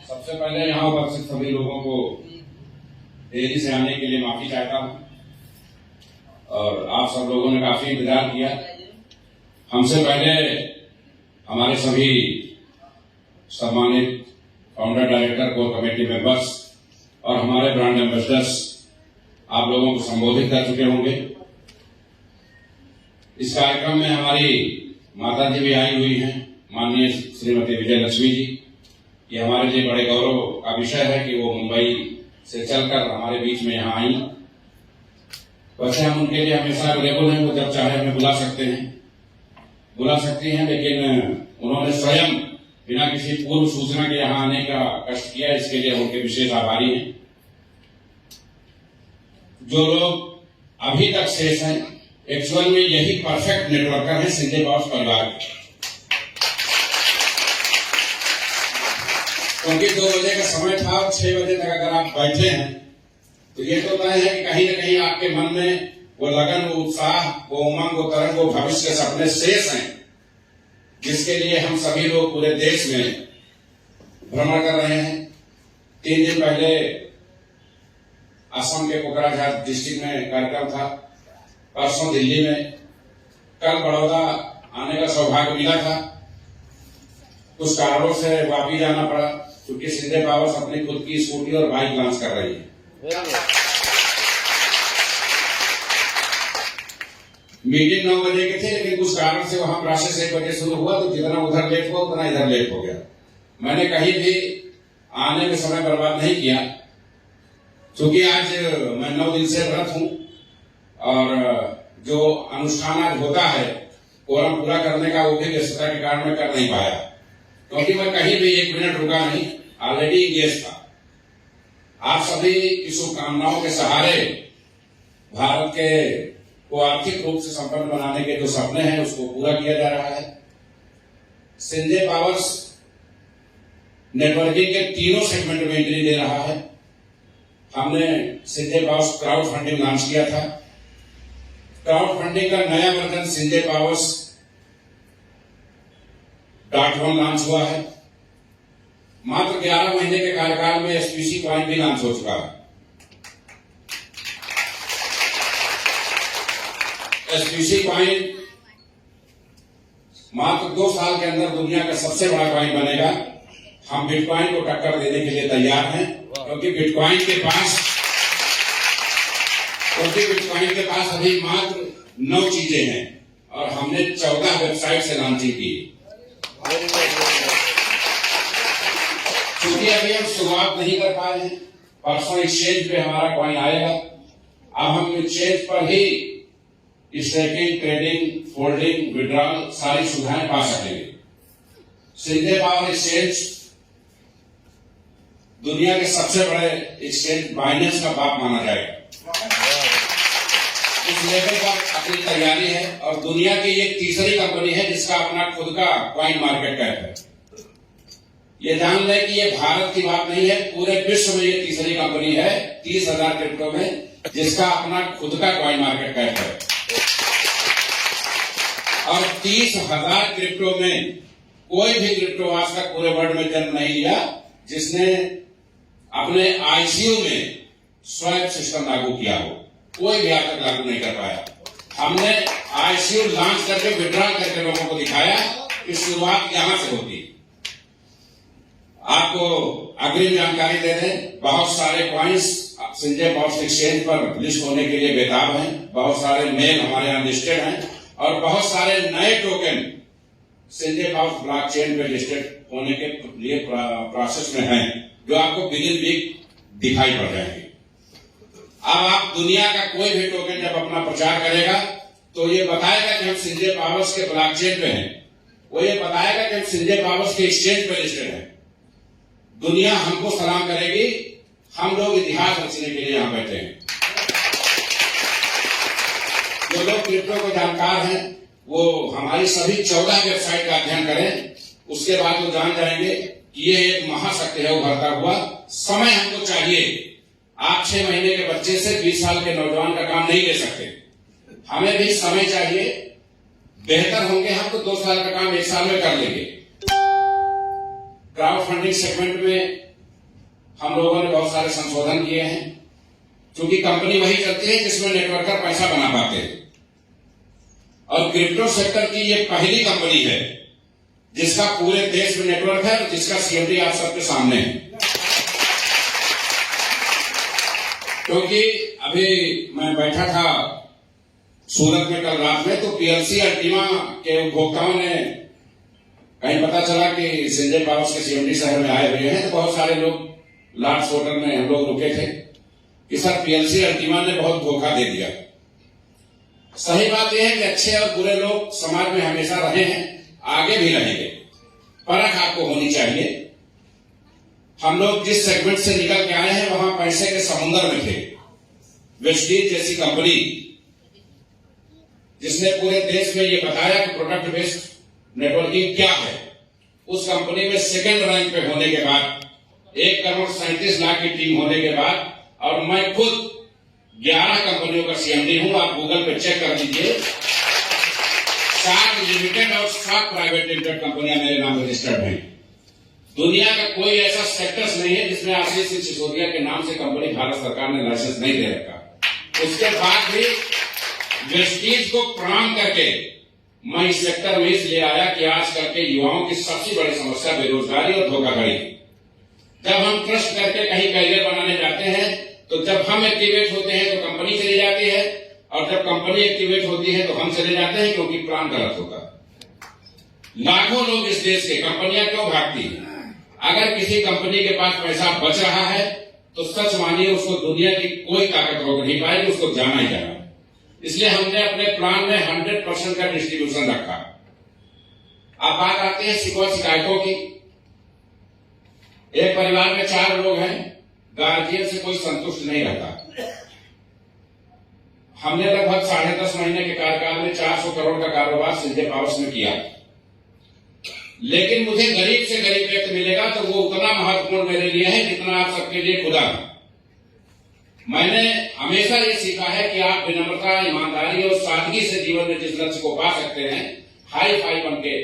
सबसे पहले यहाँ उपस्थित सभी लोगों को देरी से आने के लिए माफी चाहता हूँ और आप सब लोगों ने काफी इंतजार किया। हमसे पहले हमारे सभी सम्मानित founder, director, core committee members और हमारे ब्रांड एम्बेसडर्स आप लोगों को संबोधित कर चुके होंगे। इस कार्यक्रम में हमारी माता जी भी आई हुई हैं, माननीय श्रीमती विजय लक्ष्मी जी। ये हमारे लिए बड़े गौरव का विषय है कि वो मुंबई से चलकर हमारे बीच में यहाँ आई। वैसे हम उनके लिए हमेशा अवेलेबल हैं, वो जब चाहे हमें बुला सकती हैं, लेकिन उन्होंने स्वयं बिना किसी पूर्व सूचना के यहाँ आने का कष्ट किया, इसके लिए उनके विशेष आभारी हैं। जो लोग अभी तक शेष हैं, एक्चुअल में यही परफेक्ट नेटवर्कर हैं सिंधे पावर्स परिवार के, क्योंकि 2 बजे का समय था और 6 बजे तक अगर आप बैठे हैं तो ये तो तय है कि कहीं न कहीं आपके मन में वो लगन, वो उत्साह, वो उमंग, वो तरंग, वो भविष्य के सपने शेष हैं, जिसके लिए हम सभी लोग पूरे देश में भ्रमण कर रहे हैं। 3 दिन पहले असम के कोकराझार डिस्ट्रिक्ट में कार्यक्रम था, परसों दिल्ली में, कल बड़ौदा आने का सौभाग्य मिला था। कुछ कारणों से वापस जाना पड़ा, क्योंकि सिंधे पावर्स अपनी खुद की स्कूटी और बाइक लॉन्च कर रही है। मीटिंग 9 बजे के थे, लेकिन कुछ कारण से वहां प्रोसेस 1 बजे शुरू हुआ, तो जितना उधर लेट हुआ उतना इधर लेट हो गया। मैंने कहीं भी आने में समय बर्बाद नहीं किया, क्योंकि आज मैं 9 दिन से व्रत हूं और जो अनुष्ठान आज होता है कोरम पूरा करने का, वो भी व्यस्तता के कारण मैं कर नहीं पाया, क्योंकि मैं कहीं भी 1 मिनट रुका नहीं, ऑलरेडी एंगेज था। आप सभी की शुभकामनाओं के सहारे भारत के को आर्थिक रूप से संपन्न बनाने के जो सपने हैं उसको पूरा किया जा रहा है। सिंधे पावर्स नेटवर्किंग के तीनों सेगमेंट में एंट्री दे रहा है। हमने सिंधे पावर्स क्राउड फंडिंग लॉन्च किया था। क्राउड फंडिंग का नया वर्जन सिंधे पावर्स .1 लॉन्च हुआ है। मात्र 11 महीने के कार्यकाल में एसपीसी कॉइन भी लॉन्च हो चुका है। एसपीसी कॉइन मात्र 2 साल के अंदर दुनिया का सबसे बड़ा कॉइन बनेगा। हम बिटकॉइन को टक्कर देने के लिए तैयार हैं, क्योंकि बिटकॉइन के पास अभी मात्र 9 चीजें हैं और हमने 14 वेबसाइट से लॉन्चिंग की। क्योंकि अभी हम शुरुआत नहीं कर पाए हैं। परसों एक्सचेंज पे हमारा कॉइन आएगा। अब हम एक्सचेंज पर ही स्टेकिंग, ट्रेडिंग, फोल्डिंग, विड्रॉल सारी सुविधाएं पा सकेंगे। सिंधे पावर एक्सचेंज दुनिया के सबसे बड़े एक्सचेंज बाइनेंस का बाप माना जाएगा। इस लेवल पर अपनी तैयारी है और दुनिया की ये तीसरी कंपनी है जिसका अपना खुद का कॉइन मार्केट कैप है। ये जान लें कि ये भारत की बात नहीं है, पूरे विश्व में ये तीसरी कंपनी है 30,000 क्रिप्टो में जिसका अपना खुद का कॉइन मार्केट कैप है। और 30,000 क्रिप्टो में कोई भी क्रिप्टो आज तक पूरे वर्ल्ड में जन्म नहीं लिया जिसने अपने आईसीयू में स्वैप सिस्टम लागू किया हो। कोई भी आज तक लागू नहीं कर पाया। हमने आईसीयू लॉन्च करके विड्रॉल करके लोगों को दिखाया कि शुरुआत यहां से होती। आपको अग्रिम जानकारी दे दें, बहुत सारे कॉइन्स सिंधे पावर्स एक्सचेंज पर लिस्ट होने के लिए बेताब हैं। बहुत सारे मेल हमारे यहाँ लिस्टेड हैं और बहुत सारे नए टोकन सिंधे पावर्स ब्लॉकचेन पे लिस्टेड होने के लिए प्रोसेस में हैं, जो आपको विदिन वीक दिखाई पड़ जाएंगे। अब आप दुनिया का कोई भी टोकन जब अपना प्रचार करेगा तो ये बताएगा कि हम सिंधे पावर्स के ब्लॉकचेन पे हैं, वो ये बताएगा कि हम सिंधे पावर्स के एक्सचेंज पे लिस्टेड हैं। दुनिया हमको सलाम करेगी। हम लोग इतिहास रचने के लिए यहां बैठे हैं। जो लोग क्रिप्टो को जानकार हैं वो हमारी सभी 14 वेबसाइट का अध्ययन करें, उसके बाद वो जान जाएंगे कि ये एक महाशक्ति है उभरता हुआ। समय हमको चाहिए। आप 6 महीने के बच्चे से 20 साल के नौजवान का काम नहीं ले सकते। हमें भी समय चाहिए। बेहतर होंगे हम तो 2 साल का काम 1 साल में कर लेंगे। क्राउड फंडिंग सेगमेंट में हम लोगों ने बहुत सारे संशोधन किए हैं, क्योंकि कंपनी वही चलती है जिसमें नेटवर्कर पैसा बना पाते हैं। और क्रिप्टो सेक्टर की ये पहली कंपनी है जिसका पूरे देश में नेटवर्क है और जिसका सीएमडी आप सबके सामने है। क्योंकि अभी मैं बैठा था सूरत में कल रात में, तो पीएलसी अल्टीमा के उपभोक्ताओं ने कहीं पता चला कि संजय पावर्स के सीएमडी शहर में आए हुए हैं, तो बहुत सारे लोग लॉर्ड्स होटल में हम लोग रुके थे कि सर पीएलसी अल्टीमा ने बहुत धोखा दे दिया। सही बात यह है कि अच्छे और बुरे लोग समाज में हमेशा रहे हैं, आगे भी रहेंगे। परख आपको होनी चाहिए। हम लोग जिस सेगमेंट से निकल के आए हैं वहां पैसे के समुद्र में थे। वेस्टीज जैसी कंपनी जिसने पूरे देश में ये बताया कि प्रोडक्ट बेस्ड नेटवर्किंग क्या है, उस कंपनी में सेकंड रैंक पे होने के बाद 1,37,00,000 की टीम होने के बाद, और मैं खुद 11 कंपनियों का सीएमडी हूं। आप गूगल पे चेक कर लीजिए, 7 लिमिटेड और 7 प्राइवेट लिमिटेड कंपनियां मेरे नाम रजिस्टर्ड हैं। दुनिया का कोई ऐसा सेक्टर्स नहीं है जिसमें आशीष सिसोदिया के नाम से कंपनी भारत सरकार ने लाइसेंस नहीं दे रखा। उसके बाद भी वेस्टीज को प्रणाम करके मैं इस सेक्टर में इसलिए आया कि आजकल के युवाओं की सबसे बड़ी समस्या बेरोजगारी और धोखाधड़ी। जब हम ट्रस्ट करके कहीं करियर बनाने जाते हैं, तो जब हम एक्टिवेट होते हैं तो कंपनी चली जाती है, और जब कंपनी एक्टिवेट होती है तो हम चले जाते हैं, क्योंकि प्लान गलत होता है। लाखों लोग इस देश के, कंपनियां क्यों भागती हैं? अगर किसी कंपनी के पास पैसा बच रहा है तो सच मानिए उसको दुनिया की कोई ताकत रोक नहीं पाएगी, उसको जाना ही जाना। इसलिए हमने अपने प्लान में 100% का डिस्ट्रीब्यूशन रखा। अब बात आती है शिकवा शिकायतों की। एक परिवार में 4 लोग हैं, गार्जियन से कोई संतुष्ट नहीं रहता। हमने लगभग 10.5 महीने के कार्यकाल में 400 करोड़ का कारोबार संजय पावर्स में किया। लेकिन मुझे गरीब से गरीब व्यक्ति मिलेगा तो वो उतना महत्वपूर्ण मेरे लिए है जितना आप सबके लिए खुदा है। मैंने हमेशा ये सीखा है कि आप विनम्रता, ईमानदारी और सादगी से जीवन में जिस लक्ष्य को पा सकते हैं, हाई फाई बन के,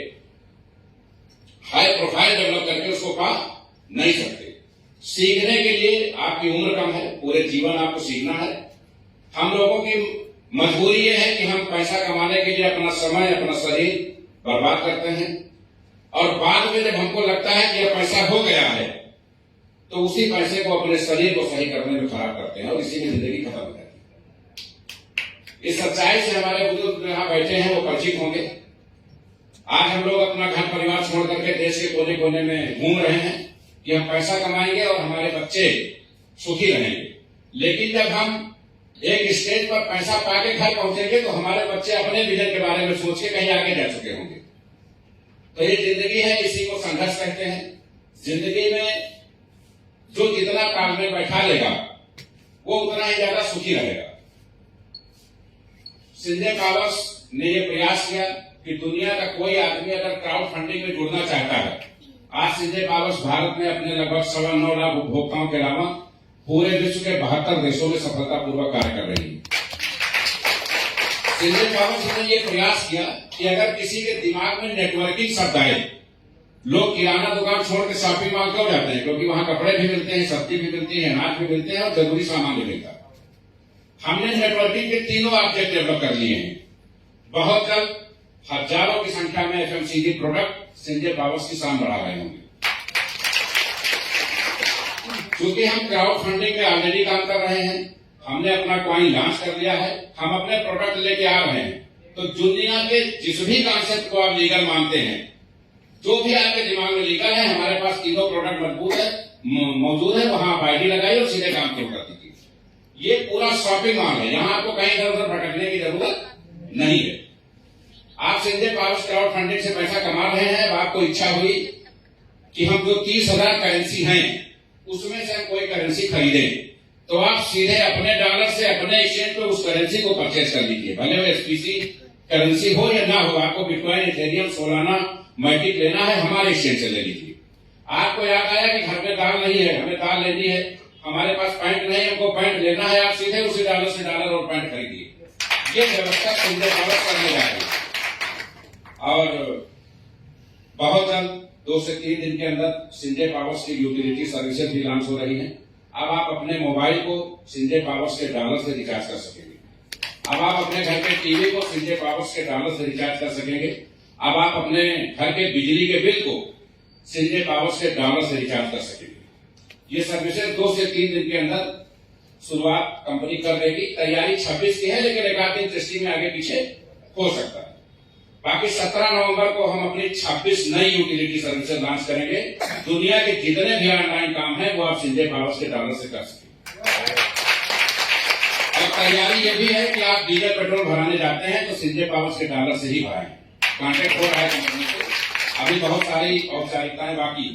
हाई प्रोफाइल डेवलप करके उसको पा नहीं सकते। सीखने के लिए आपकी उम्र कम है, पूरे जीवन आपको सीखना है। हम लोगों की मजबूरी ये है कि हम पैसा कमाने के लिए अपना समय, अपना शरीर बर्बाद करते हैं, और बाद में जब हमको लगता है कि यह पैसा हो गया है तो उसी पैसे को अपने शरीर को सही करने में खराब करते हैं, और इसी में जिंदगी खत्म हो जाती है। इस सच्चाई से हमारे बुजुर्ग यहाँ बैठे हैं वो परिचित होंगे। आज हम लोग अपना घर परिवार छोड़ करके देश के कोने कोने में घूम रहे हैं कि हम पैसा कमाएंगे और हमारे बच्चे सुखी रहेंगे। लेकिन जब हम एक स्टेज पर पैसा पाके घर पहुंचेंगे तो हमारे बच्चे अपने विजन के बारे में सोच के कहीं आगे जा चुके होंगे। तो ये जिंदगी है, इसी को संघर्ष कहते हैं। जिंदगी में जो जितना तालमेल बैठा लेगा वो उतना ही ज्यादा सुखी रहेगा। संजय पावर्स ने यह प्रयास किया कि दुनिया का कोई आदमी अगर क्राउड फंडिंग में जुड़ना चाहता है, आज संजय पावर्स भारत में अपने लगभग 9.25 लाख उपभोक्ताओं के अलावा पूरे विश्व के 72 देशों में सफलतापूर्वक कार्य कर रही है। संजय पावर्स ने यह प्रयास किया कि अगर किसी के दिमाग में नेटवर्किंग शब्द आए, लोग किराना दुकान छोड़ के शॉपिंग मॉल क्यों जाते हैं? क्योंकि वहां कपड़े भी मिलते हैं, सब्जी भी मिलती है, अनाज भी मिलते हैं और जरूरी सामान भी मिलता है। हमने नेटवर्किंग के तीनों ऑब्जेक्ट डेवलप कर लिए हैं। बहुत जल्द हजारों की संख्या में एफएमसीजी प्रोडक्ट संजय पावर्स की शान बढ़ा रहे होंगे। क्योंकि हम क्राउड फंडिंग में ऑलरेडी काम कर रहे हैं, हमने अपना कॉइन लॉन्च कर लिया है, हम अपने प्रोडक्ट लेके आ रहे हैं। तो दुनिया के जिस भी कॉन्सेप्ट को आप लीगल मानते हैं, जो भी आपके दिमाग में लीगल है, हमारे पास तीनों प्रोडक्ट मौजूद है। वहां आप आईडी लगाइए और सीधे काम शुरू कर दीजिए। ये पूरा शॉपिंग मॉल है, यहाँ आपको कहीं इधर उधर भटकने की जरूरत नहीं है। आप संजय पावर्स क्राउड फंडिंग से पैसा कमा रहे हैं, अब आपको इच्छा हुई कि हम जो 30,000 करेंसी हैं उसमें से हम कोई करेंसी खरीदें, तो आप सीधे अपने डॉलर से अपने एक्सचेंज पे उस करेंसी को परचेज कर लीजिए। भले वो एसपीसी करेंसी हो या ना हो, आपको बिटकॉइन, इथेरियम, सोलाना, मैटिक लेना है, हमारे एक्सचेंज से ले लीजिए। आपको याद आया कि घर में दाल नहीं है, हमें दाल लेनी है, हमारे पास पैंट नहीं, हमको पैंट लेना है, आप सीधे उसी डॉलर से डॉलर और पैंट खरीदिए। ये व्यवस्था संजय पावर्स करने जा रही है और बहुत जल्द 2 से 3 दिन के अंदर सिंजे पावर्स की यूटिलिटी सर्विसेज भी लॉन्च हो रही है। अब आप अपने मोबाइल को सिंजे पावर्स के डॉलर से रिचार्ज कर सकेंगे। अब आप अपने घर के टीवी को सिंजे पावर्स के डॉलर से रिचार्ज कर सकेंगे। अब आप अपने घर के बिजली के बिल को सिंजे पावर्स के डॉलर से रिचार्ज कर सकेंगे। ये सर्विसेज 2 से 3 दिन के अंदर शुरुआत कंपनी कर देगी। तैयारी 26 की है, लेकिन एक आध दिन टेस्टिंग में आगे पीछे हो सकता है। बाकी 17 नवंबर को हम अपनी 26 नई यूटिलिटी सर्विसेज लॉन्च करेंगे। दुनिया के जितने भी ऑनलाइन काम है वो आप सिंजे पावर्स के डॉलर से कर सकेंगे। और तैयारी ये भी है कि आप डीजल पेट्रोल भराने जाते हैं तो सिंजे पावर्स के डॉलर से ही भराएं। कॉन्ट्रैक्ट हो रहा है कंपनी से, अभी बहुत सारी औपचारिकताएं बाकी।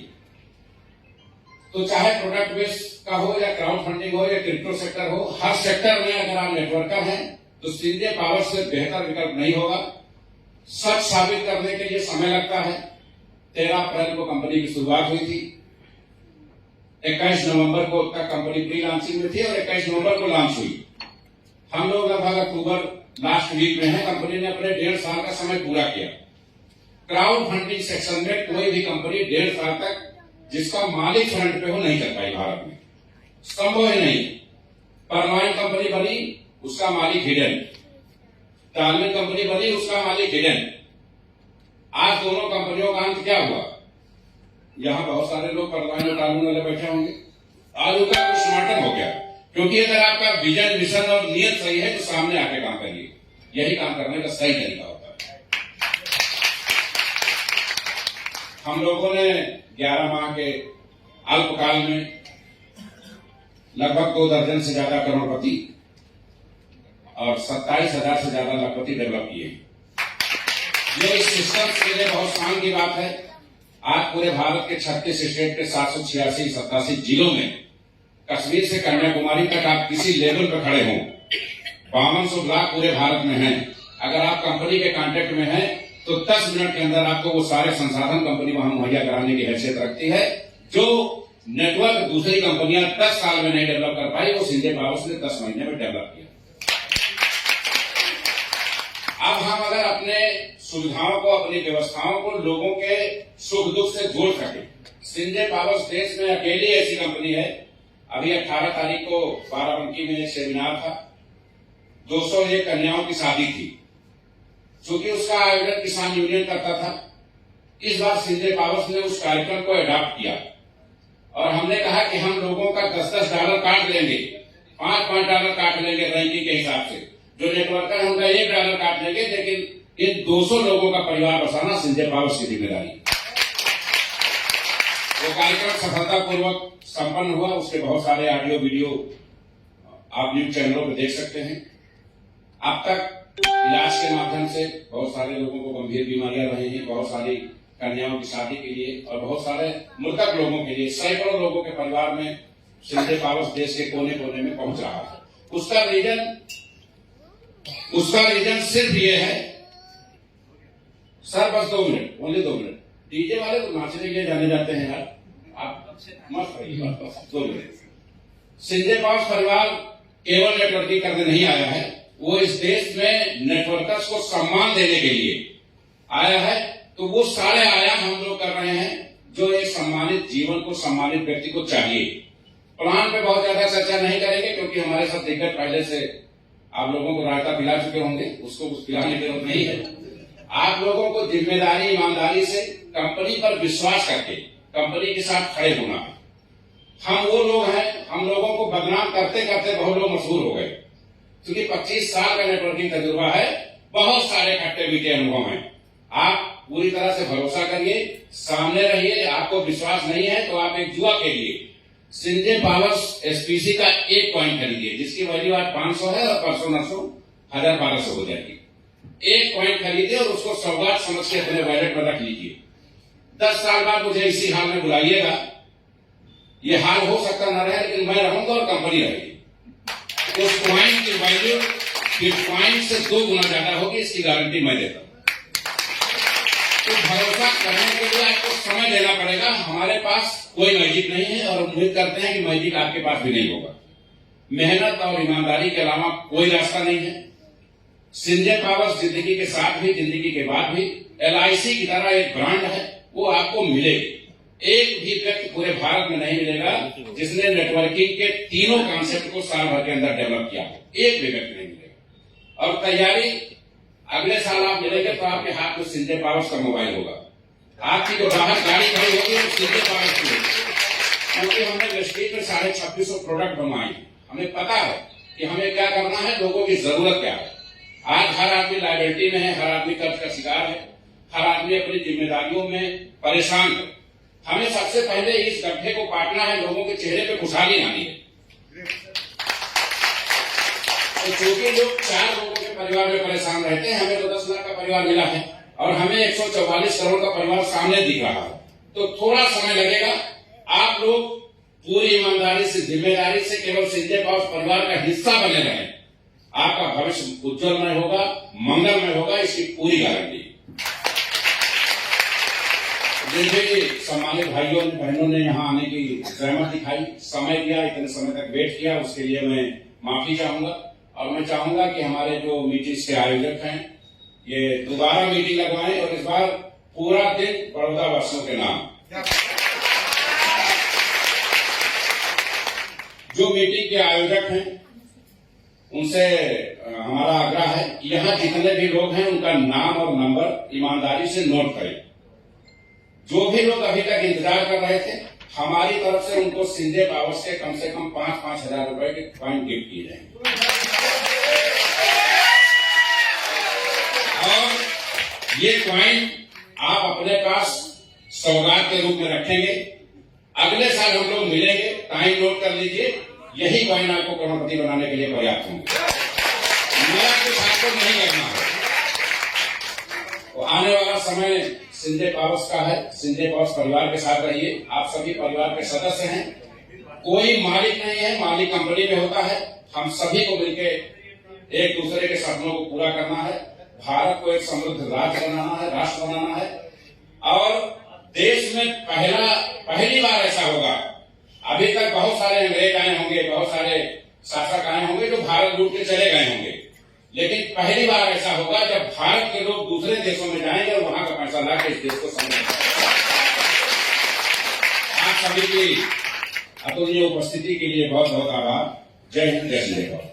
तो चाहे प्रोडक्ट बेस का हो या क्राउड फंडिंग हो या क्रिप्टो सेक्टर हो, हर सेक्टर में अगर आप नेटवर्कर हैं तो सिंजे पावर्स से बेहतर विकल्प नहीं होगा। सच साबित करने के लिए समय लगता है। 13 अप्रैल को कंपनी की शुरुआत हुई थी। 21 नवंबर को तक कंपनी प्री लॉन्चिंग में थी और 21 नवंबर को लॉन्च हुई। हम लोग लगभग अक्टूबर लास्ट वीक में है। कंपनी ने अपने 1.5 साल का समय पूरा किया। क्राउड फंडिंग सेक्शन में कोई भी कंपनी 1.5 साल तक जिसका मालिक फ्रंट पे हो नहीं कर पाई भारत में, संभव ही नहीं। परमानेंट कंपनी बनी, उसका मालिक हिडन। टालमिन कंपनी बनी, उसका मालिक हिडन। आज दोनों कंपनियों का अंत क्या हुआ? यहां बहुत सारे लोग परमानेंट और टालमिन वाले बैठे होंगे। आज उनका पोस्टमार्टम हो गया, क्योंकि अगर आपका विजन, मिशन और नियत सही है तो सामने आके काम करिए। यही काम करने का सही तरीका होता है। हम लोगों ने 11 माह के अल्पकाल में लगभग 2 दर्जन से ज्यादा करोड़पति और 27,000 से ज्यादा लाखपति डेवलप किए। ये इस सिस्टम के लिए बहुत शान की बात है। आज पूरे भारत के 36 स्टेट के 786-87 जिलों में, कश्मीर से कन्याकुमारी तक आप किसी लेवल पर खड़े हों, 5200 ब्लॉक पूरे भारत में हैं। अगर आप कंपनी के कांटेक्ट में हैं तो 10 मिनट के अंदर आपको वो सारे संसाधन कंपनी वहां मुहैया कराने की हैसियत रखती है। जो नेटवर्क दूसरी कंपनियां 10 साल में नहीं डेवलप कर पाई, वो सिंजे पावर्स ने 10 महीने में डेवलप किया। अब हम अगर अपने सुविधाओं को, अपनी व्यवस्थाओं को लोगों के सुख दुख से जोड़ सके। सिंजे पावर्स देश में अकेली ऐसी कंपनी है। अभी 18 तारीख को बाराबंकी में एक सेमिनार था। 201 कन्याओं की शादी थी। चूंकि उसका आयोजन किसान यूनियन करता था, इस बार सिंजे पावर्स ने उस कार्यक्रम को अडॉप्ट किया और हमने कहा कि हम लोगों का 10-10 डॉलर काट लेंगे, 5-5 डॉलर काट लेंगे रैंकिंग के हिसाब से। जो नेटवर्कर है उनका 1 डॉलर काट लेंगे, लेकिन इन 200 लोगों का परिवार बसाना सिंजे पावर्स की जिम्मेदारी। वो कार्यक्रम सफलतापूर्वक संपन्न हुआ। उसके बहुत सारे ऑडियो वीडियो आप न्यूज चैनलों पर देख सकते हैं। अब तक इलाज के माध्यम से बहुत सारे लोगों को गंभीर बीमारियां रही हैं, बहुत सारी कन्याओं की शादी के लिए और बहुत सारे मृतक लोगों के लिए, सैकड़ों लोगों के परिवार में सिंजे पावर्स देश के कोने कोने में पहुंच रहा है। उसका रीजन सिर्फ ये है। सर बस 2 मिनट, ओनली 2 मिनट। डीजे वाले तो नाचने के लिए जाने जाते हैं यार, आप मत रहिए, बस 2 मिनट। सिंजे पावर्स परिवार केवल नेटवर्किंग करने नहीं आया है, वो इस देश में नेटवर्कर्स को सम्मान देने के लिए आया है। तो वो सारे आयाम हम लोग कर रहे हैं जो एक सम्मानित जीवन को, सम्मानित व्यक्ति को चाहिए। प्लान पे बहुत ज्यादा चर्चा नहीं करेंगे, क्योंकि हमारे साथ दिग्गज पहले से आप लोगों को रायता पिला चुके होंगे, उसको कुछ पिलाने की जरूरत नहीं है। आप लोगों को जिम्मेदारी, ईमानदारी से कंपनी पर विश्वास करके कंपनी के साथ खड़े होना है। हम वो लोग हैं, हम लोगों को बदनाम करते करते बहुत लोग मशहूर हो गए, क्योंकि 25 साल का नेटवर्किंग तजुर्बा है, बहुत सारे खट्टे मीठे अनुभव हैं। आप पूरी तरह से भरोसा करिए, सामने रहिए। आपको विश्वास नहीं है तो आप एक जुआ खेलिए। सिंजे पावर्स एसपीसी का 1 कॉइन खरीदिए, जिसकी वैल्यू आज 500 है और परसों नरसों 1200 हो जाएगी। 1 कॉइन खरीदिए और उसको सौगात समझ के अपने वॉलेट में रख लीजिए। 10 साल बाद मुझे इसी हाल में बुलाइएगा। ये हाल हो सकता न रहे, लेकिन मैं रहूंगा और कंपनी रहेगी। उस कॉइन की वैल्यू बिटकॉइन से 2 गुना ज्यादा होगी, इसकी गारंटी मैं देता हूं। तो भरोसा करने के लिए आपको समय देना पड़ेगा। हमारे पास कोई मैजिक नहीं है और उम्मीद करते हैं कि मैजिक आपके पास भी नहीं होगा। मेहनत और ईमानदारी के अलावा कोई रास्ता नहीं है। सिंजे पावर्स जिंदगी के साथ भी, जिंदगी के बाद भी LIC की तरह एक ब्रांड है। वो आपको मिलेगी। एक भी व्यक्ति पूरे भारत में नहीं मिलेगा जिसने नेटवर्किंग के तीनों कॉन्सेप्ट को साल भर के अंदर डेवलप किया, एक भी व्यक्ति नहीं मिलेगा। और तैयारी, अगले साल आप मिलेंगे तो आपके हाथ में संजय पावर्स का मोबाइल होगा, आपकी जो बाहर गाड़ी खड़ी होगी वो संजय पावर्स की होगी, क्योंकि हमने वेस्टेज में 2650 प्रोडक्ट बनवाए। हमें पता है कि हमें क्या करना है, लोगों की जरूरत क्या है। आज हर आदमी लायबिलिटी में है, हर आदमी कर्ज का शिकार है, हर आदमी अपनी जिम्मेदारियों में परेशान है। हमें सबसे पहले इस गड्ढे को काटना है, लोगों के चेहरे पे खुशहाली आनी है। तो चूंकि लोग 4 लोगों के परिवार में परेशान रहते हैं, हमें तो 10 लाख का परिवार मिला है और हमें 144 करोड़ का परिवार सामने दिख रहा है। तो थोड़ा समय लगेगा। आप लोग पूरी ईमानदारी से, जिम्मेदारी से केवल संजय पावर्स परिवार का हिस्सा बने रहें, आपका भविष्य उज्जवलमय होगा, मंगलमय होगा, इसकी पूरी गारंटी। जिन भी सम्मानित भाइयों बहनों ने यहाँ आने की सहमत दिखाई, समय दिया, इतने समय तक वेट किया, उसके लिए मैं माफी चाहूंगा। और मैं चाहूंगा कि हमारे जो मीटिंग के आयोजक हैं ये दोबारा मीटिंग लगवाएं और इस बार पूरा दिन बड़ौदा वासियों के नाम। जो मीटिंग के आयोजक हैं उनसे हमारा आग्रह है कि यहाँ जितने भी लोग हैं उनका नाम और नंबर ईमानदारी से नोट करें। जो भी लोग अभी तक इंतजार कर रहे थे, हमारी तरफ से उनको संजय पावर्स के कम से कम 5-5 हजार रुपए के कॉइन गिफ्ट किए जाएंगे। और ये कॉइन आप अपने पास सौगात के रूप में रखेंगे। अगले साल हम लोग मिलेंगे, टाइम नोट कर लीजिए, यही कॉइन आपको करोड़पति बनाने के लिए पर्याप्त होंगे। मेरा कुछ आपको नहीं करना है। तो आने वाला समय संजय पावर्स का है, संजय पावर्स परिवार के साथ रहिए। आप सभी परिवार के सदस्य हैं, कोई मालिक नहीं है, मालिक कंपनी में होता है। हम सभी को मिलकर एक दूसरे के सपनों को पूरा करना है, भारत को एक समृद्ध राज्य बनाना है, राष्ट्र बनाना है। और देश में पहली बार ऐसा होगा, अभी तक बहुत सारे अंग्रेज आए होंगे, बहुत सारे शासक आए होंगे जो भारत लूट के चले गए होंगे, लेकिन पहली बार ऐसा होगा जब भारत के लोग दूसरे देशों में जाएंगे और वहां का पैसा लाकर इस देश को समझेंगे। आप सभी की अतुलनीय उपस्थिति के लिए बहुत बहुत आभार। जय हिंद, जय हिंद।